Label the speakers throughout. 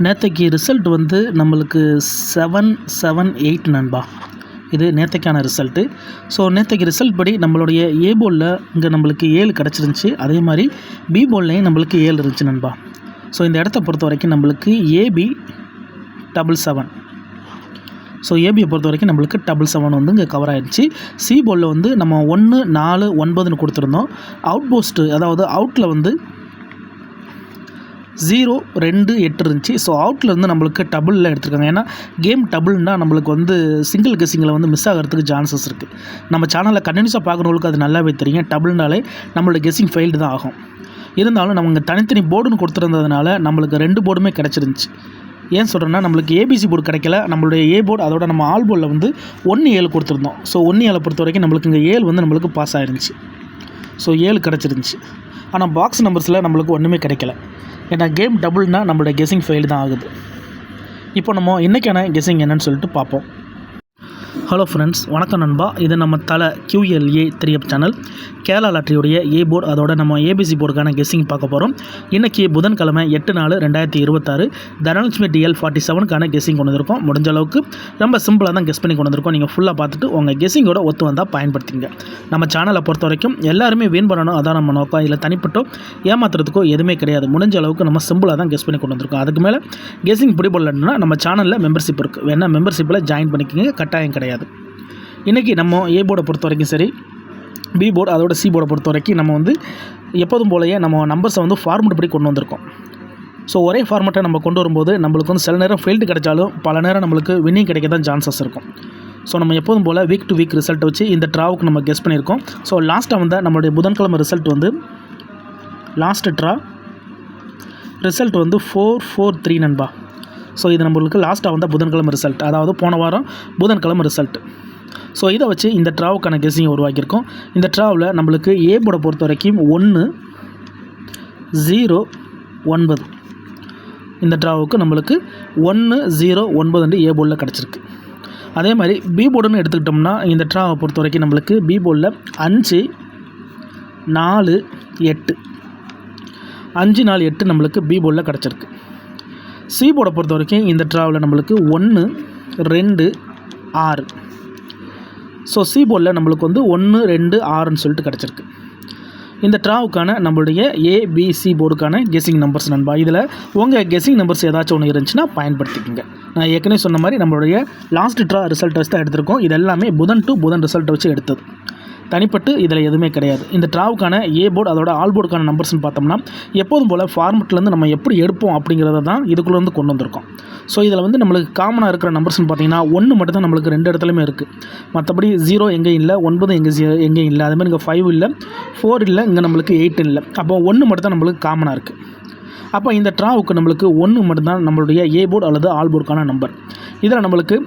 Speaker 1: நேற்றைக்கு ரிசல்ட் வந்து நம்மளுக்கு 778 நண்பா. இது நேற்றைக்கான ரிசல்ட்டு. ஸோ நேற்றைக்கு ரிசல்ட் படி நம்மளுடைய ஏ போர்டில் இங்கே நம்மளுக்கு 7 கிடச்சிருந்துச்சி. அதே மாதிரி பி போர்ட்லேயும் நம்மளுக்கு 7 இருந்துச்சு நண்பா. ஸோ இந்த இடத்த பொறுத்த வரைக்கும் நம்மளுக்கு ஏபி 77. ஸோ ஏபியை பொறுத்த வரைக்கும் நம்மளுக்கு 77 வந்து இங்கே கவர் ஆகிடுச்சு. சி போர்டில் வந்து நம்ம 1 4 9ன்னு கொடுத்துருந்தோம். அவுட் போஸ்ட்டு அதாவது அவுட்டில் வந்து 0 2 8 இருந்துச்சு. ஸோ அவுட்டில் வந்து நம்மளுக்கு டபுளில் எடுத்துருக்காங்க. ஏன்னா கேம் டபுள்னால் நம்மளுக்கு வந்து சிங்கிள் கெஸ்ஸிங்கில் வந்து மிஸ் ஆகிறதுக்கு சான்சஸ் இருக்குது. நம்ம சேனலில் கண்டினியூஸாக பார்க்குறவங்களுக்கு அது நல்லாவே தெரியும். டபுள்னாலே நம்மளோட கெஸ்ஸிங் ஃபெயில்டு தான் ஆகும். இருந்தாலும் நம்ம இங்கே தனித்தனி போர்டுன்னு கொடுத்துருந்ததுனால நம்மளுக்கு 2 போர்டுமே கிடச்சிருந்துச்சி. ஏன் சொல்கிறேன்னா நம்மளுக்கு ஏபிசி போர்டு கிடைக்கல. நம்மளுடைய ஏ போர்டு அதோட நம்ம ஆல் போர்டில் வந்து 1 7 கொடுத்துருந்தோம். ஸோ 1 7 பொறுத்த வரைக்கும் நம்மளுக்கு இங்கே 7 வந்து நம்மளுக்கு பாஸ் ஆயிருந்துச்சு. ஸோ 7 கிடச்சிருந்துச்சி. ஆனால் பாக்ஸ் நம்பர்ஸில் நம்மளுக்கு ஒன்றுமே கிடைக்கல. ஏன்னா கேம் டபுள்னால் நம்மளுடைய கெஸ்ஸிங் ஃபெயில் தான் ஆகுது. இப்போ நம்ம இன்றைக்கான கெஸ்ஸிங் என்னன்னு சொல்லிட்டு பார்ப்போம். ஹலோ ஃப்ரெண்ட்ஸ், வணக்கம் நண்பா. இது நம்ம தலை QLA 3 சேனல். கேரளா லாட்ரியுடைய ஏ போர்டு அதோட நம்ம ஏபிசி போர்டுக்கான கெஸ்ஸிங் பார்க்க போகிறோம். இன்றைக்கி புதன்கிழமை 8/4/2026 தனலட்சுமி DL 47க்கான கெஸ்ஸிங் கொண்டு வந்திருக்கோம். முடிஞ்ச அளவுக்கு ரொம்ப சிம்பிளாக தான் கெஸ் பண்ணி கொண்டு வந்திருக்கோம். நீங்கள் ஃபுல்லாக பார்த்துட்டு உங்கள் கெஸ்ஸிங்கோட ஒத்து வந்தால் பயன்படுத்திங்க. நம்ம சேனலை பொறுத்த வரைக்கும் எல்லாருமே வின் பண்ணணும், அதான் நம்ம நோக்கம். இல்லை தனிப்பட்டோ ஏமாத்துறதுக்கோ எதுவுமே கிடையாது. முடிஞ்ச அளவுக்கு நம்ம சிம்பிளாக தான் கெஸ் பண்ணி கொண்டு வந்திருக்கோம். அதுக்கு மேலே கெஸ்ஸிங் பிடிபடலன்னா நம்ம சேனலில் மெம்பர்ஷிப் இருக்குது. வேணா மெம்பர்ஷிப்பில் ஜாயின் பண்ணிக்கோங்க, கட்டாயம் கிடையாது. இன்றைக்கி நம்ம ஏ போர்டை பொறுத்த வரைக்கும் சரி, பி போர்டு அதோட சி போர்டை பொறுத்த வரைக்கும் நம்ம வந்து எப்போதும் போலயே நம்ம நம்பர்ஸை வந்து ஃபார்மெட் படி கொண்டு வந்திருக்கோம். ஸோ ஒரே ஃபார்மெட்டை நம்ம கொண்டு வரும்போது நம்மளுக்கு வந்து சில நேரம் ஃபெயில்டு கிடைச்சாலும் பல நேரம் நம்மளுக்கு வின்னிங் கிடைக்க தான் சான்சஸ் இருக்கும். ஸோ நம்ம எப்போதும் போல் வீக் டு வீக் ரிசல்ட் வச்சு இந்த ட்ராவுக்கு நம்ம கெஸ் பண்ணியிருக்கோம். ஸோ லாஸ்ட்டாக வந்து நம்மளுடைய புதன்கிழமை ரிசல்ட் வந்து லாஸ்ட்டு ட்ரா ரிசல்ட் வந்து 443 நண்பா. ஸோ இது நம்மளுக்கு லாஸ்ட்டாக வந்தால் புதன்கிழமை ரிசல்ட், அதாவது போன வாரம் புதன்கிழமை ரிசல்ட். ஸோ இதை வச்சு இந்த ட்ராவுக்கான கெஸ்ஸிங் உருவாக்கியிருக்கோம். இந்த ட்ராவில் நம்மளுக்கு ஏ போர்டை பொறுத்த வரைக்கும் 1 0 9. இந்த ட்ராவுக்கு நம்மளுக்கு 1 0 9 ஏ போர்டில் கிடச்சிருக்கு. அதே மாதிரி பி போர்டுன்னு எடுத்துக்கிட்டோம்னா இந்த ட்ராவை பொறுத்த வரைக்கும் நம்மளுக்கு பி போர்டில் 5 4 8 5 4 8 நம்மளுக்கு பி போர்டில் கிடச்சிருக்கு. சி போர்டை பொறுத்த வரைக்கும் இந்த ட்ராவில் நம்மளுக்கு 1 2 6. ஸோ சி போர்டில் நம்மளுக்கு வந்து 1 2 6ன்னு சொல்லிட்டு கிடச்சிருக்கு. இந்த ட்ராவுக்கான நம்மளுடைய ஏபிசி போர்டுக்கான கெஸ்ஸிங் நம்பர்ஸ் நண்பா. இதில் உங்கள் கெஸ்ஸிங் நம்பர்ஸ் ஏதாச்சும் ஒன்று இருந்துச்சுன்னா பயன்படுத்திக்கோங்க. நான் ஏற்கனவே சொன்ன மாதிரி நம்மளுடைய லாஸ்ட் ட்ரா ரிசல்ட் வச்சு தான் எடுத்திருக்கோம். இது எல்லாமே புதன் டு புதன் ரிசல்ட்டை வச்சு எடுத்தது. தனிப்பட்டு இதில் எதுவுமே கிடையாது. இந்த ட்ராவுக்கான ஏ போர்டு அதோட ஆல் போர்டுக்கான நம்பர்ஸ்னு பார்த்தோம்னா எப்போதும் போல் ஃபார்மெட்லேருந்து நம்ம எப்படி எடுப்போம் அப்படிங்கிறத தான் இதுக்குள்ளே வந்து கொண்டு வந்திருக்கோம். ஸோ இதில் வந்து நம்மளுக்கு காமனாக இருக்கிற நம்பர்ஸ்னு பார்த்தீங்கன்னா 1 மட்டும் தான் நம்மளுக்கு 2 இடத்துலையுமே இருக்குது. மற்றபடி 0 எங்கேயும் இல்லை, 9 எங்கேயும் இல்லை, அதுமாதிரி இங்கே 5 இல்லை, 4 இல்லை, இங்கே நம்மளுக்கு 8 இல்லை. அப்போ 1 மட்டும் தான் நம்மளுக்கு காமனாக இருக்குது. அப்போ இந்த ட்ராவுக்கு நம்மளுக்கு 1 மட்டும் தான் நம்மளுடைய ஏ போர்டு அல்லது ஆல் போர்டுக்கான நம்பர். இதில் நம்மளுக்கு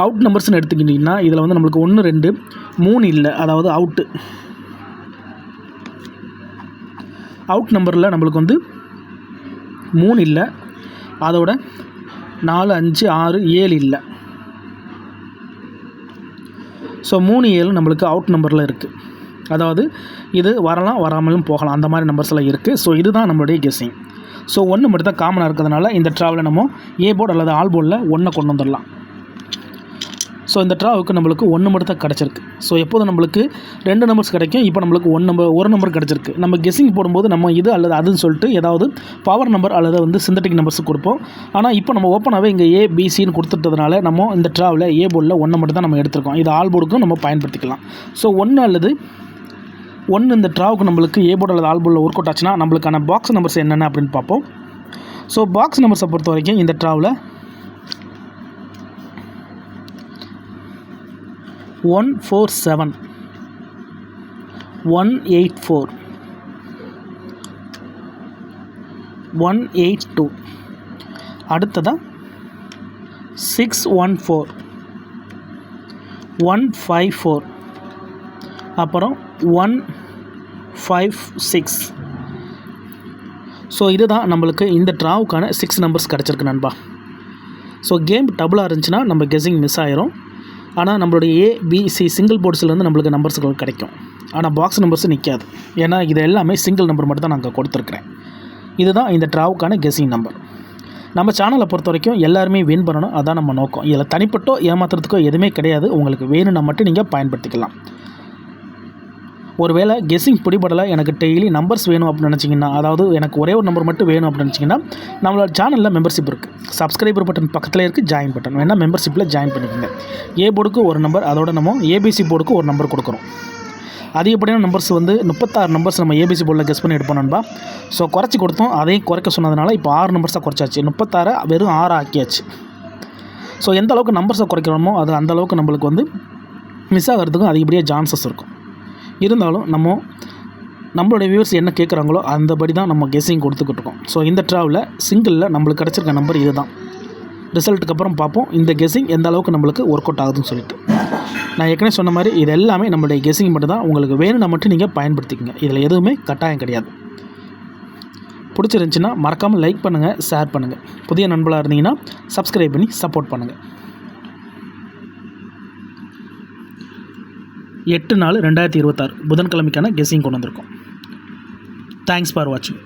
Speaker 1: அவுட் நம்பர்ஸ்னு எடுத்துக்கிட்டிங்கன்னா இதில் வந்து நம்மளுக்கு 1 2 3 இல்லை, அதாவது அவுட் நம்பரில் நம்மளுக்கு வந்து 3 இல்லை, அதோட 4 5 6 7 இல்லை. ஸோ 3 7 நம்மளுக்கு அவுட் நம்பரில் இருக்குது. அதாவது இது வரலாம் வராமலும் போகலாம், அந்த மாதிரி நம்பர்ஸ்லாம் இருக்குது. ஸோ இதுதான் நம்மளுடைய கெஸ்ஸிங். ஸோ 1 மட்டும் தான் காமனாக இருக்கிறதுனால இந்த ட்ராவில் நம்ம ஏ போர்டு அல்லது ஆல் போர்டில் 1 கொண்டு வந்துடலாம். ஸோ இந்த ட்ராவுக்கு நம்மளுக்கு 1 மட்டும் தான் கிடச்சிருக்கு. ஸோ எப்போதும் நம்மளுக்கு 2 நம்பர்ஸ் கிடைக்கும். இப்போ நம்மளுக்கு ஒரு நம்பர் கிடச்சிருக்கு. நம்ம கெஸ்ஸிங் போடும்போது நம்ம இது அல்லது அதுன்னு சொல்லிட்டு ஏதாவது பவர் நம்பர் அல்லது வந்து சிந்தட்டிக் நம்பர்ஸ் கொடுப்போம். ஆனால் இப்போ நம்ம ஓப்பனாகவே இங்கே ஏபிசின்னு கொடுத்துட்டதுனால நம்ம இந்த ட்ராவில் ஏ போர்டில் 1 மட்டும் தான் நம்ம எடுத்துருக்கோம். இது ஆல் போர்டுக்கும் நம்ம பயன்படுத்திக்கலாம். ஸோ 1 அல்லது 1 இந்த ட்ராவுக்கு நம்மளுக்கு ஏ போர்டு அல்லது ஆல் போர்டில் ஒர்க் அவுட் ஆச்சுன்னா நம்மளுக்கான பாக்ஸ் நம்பர்ஸ் என்னென்ன அப்படின்னு பார்ப்போம். ஸோ பாக்ஸ் நம்பர்ஸை பொறுத்த வரைக்கும் இந்த ட்ராவில் 147 184 182, அடுத்ததாக 614 154, அப்புறம் 156. ஸோ இதுதான் நம்மளுக்கு இந்த ட்ராவுக்கான 6 நம்பர்ஸ் கிடச்சிருக்கு நண்பா. ஸோ கேம் டபுளாக இருந்துச்சுன்னா நம்ம கெஸ்ஸிங் மிஸ் ஆயிரும். ஆனால் நம்மளுடைய ஏபிசி சிங்கிள் போர்ட்ஸ்லேருந்து நம்மளுக்கு நம்பர்ஸ்கள் கிடைக்கும். ஆனால் பாக்ஸ் நம்பர்ஸ் நிற்காது. ஏன்னா இது எல்லாமே சிங்கிள் நம்பர் மட்டும் தான் நாங்கள் கொடுத்துருக்குறேன். இதுதான் இந்த ட்ராவுக்கான கெஸ்ஸிங் நம்பர். நம்ம சேனலை பொறுத்த வரைக்கும் எல்லாருமே வின் பண்ணணும், அதான் நம்ம நோக்கம். இதில் தனிப்பட்டோ ஏமாத்துறதுக்கோ எதுவுமே கிடையாது. உங்களுக்கு வேணும்னா மட்டும் நீங்கள் பயன்படுத்திக்கலாம். ஒருவேளை கெஸ்ஸிங் பிடிபடலை, எனக்கு டெய்லி நம்பர்ஸ் வேணும் அப்படின்னு நினச்சிங்கன்னா, அதாவது எனக்கு ஒரே ஒரு நம்பர் மட்டும் வேணும் அப்படின்னு நினச்சிங்கன்னா, நம்மளோட சேனலில் மெம்பர்ஷிப் இருக்குது. சப்ஸ்கிரைபர் பட்டன் பக்கத்தில் இருக்குது, ஜாயின் பட்டன் வேணால் மெம்பர்ஷிப்பில் ஜாயின் பண்ணிக்கோங்க. ஏ போர்டுக்கு ஒரு நம்பர், அதோட நம்ம ஏபிசி போர்டுக்கு ஒரு நம்பர் கொடுக்குறோம். அதிகப்படியான நம்பர்ஸ் வந்து 36 நம்பர்ஸ் நம்ம ஏபிசி போர்டில் கெஸ் பண்ணி எடுப்போம் நண்பா. ஸோ குறைச்சி கொடுத்தோம், அதையும் குறைக்க சொன்னதுனால இப்போ 6 நம்பர்ஸாக குறைச்சாச்சு. 36 வெறும் 6 ஆக்கியாச்சு. ஸோ எந்த அளவுக்கு நம்பர்ஸை குறைக்கிறோமோ அது அந்தளவுக்கு நம்மளுக்கு வந்து மிஸ் ஆகிறதுக்கும் அதிகப்படியாக சான்சஸ் இருக்கும். இருந்தாலும் நம்மளுடைய வியூவர்ஸ் என்ன கேட்குறாங்களோ அந்தபடி தான் நம்ம கெஸ்ஸிங் கொடுத்துக்கிட்டு இருக்கோம். ஸோ இந்த ட்ராவில் சிங்கிளில் நம்மளுக்கு கிடச்சிருக்க நம்பர் இது தான். ரிசல்ட்டுக்கு அப்புறம் பார்ப்போம் இந்த கெஸ்ஸிங் எந்த அளவுக்கு நம்மளுக்கு ஒர்க் அவுட் ஆகுதுன்னு சொல்லிட்டு. நான் ஏற்கனவே சொன்ன மாதிரி இது எல்லாமே நம்மளுடைய கெஸ்ஸிங் மட்டும் தான். உங்களுக்கு வேணும்னா மட்டும் நீங்கள் பயன்படுத்திக்கங்க. இதில் எதுவுமே கட்டாயம் கிடையாது. பிடிச்சிருந்துச்சின்னா மறக்காமல் லைக் பண்ணுங்கள், ஷேர் பண்ணுங்கள். புதிய நண்பர்களாக இருந்தீங்கன்னா சப்ஸ்கிரைப் பண்ணி சப்போர்ட் பண்ணுங்கள். 8/4/2026 புதன்கிழமைக்கான கெஸ்ஸிங் கொண்டு வந்திருக்கோம். தேங்க்ஸ் ஃபார் வாட்சிங்.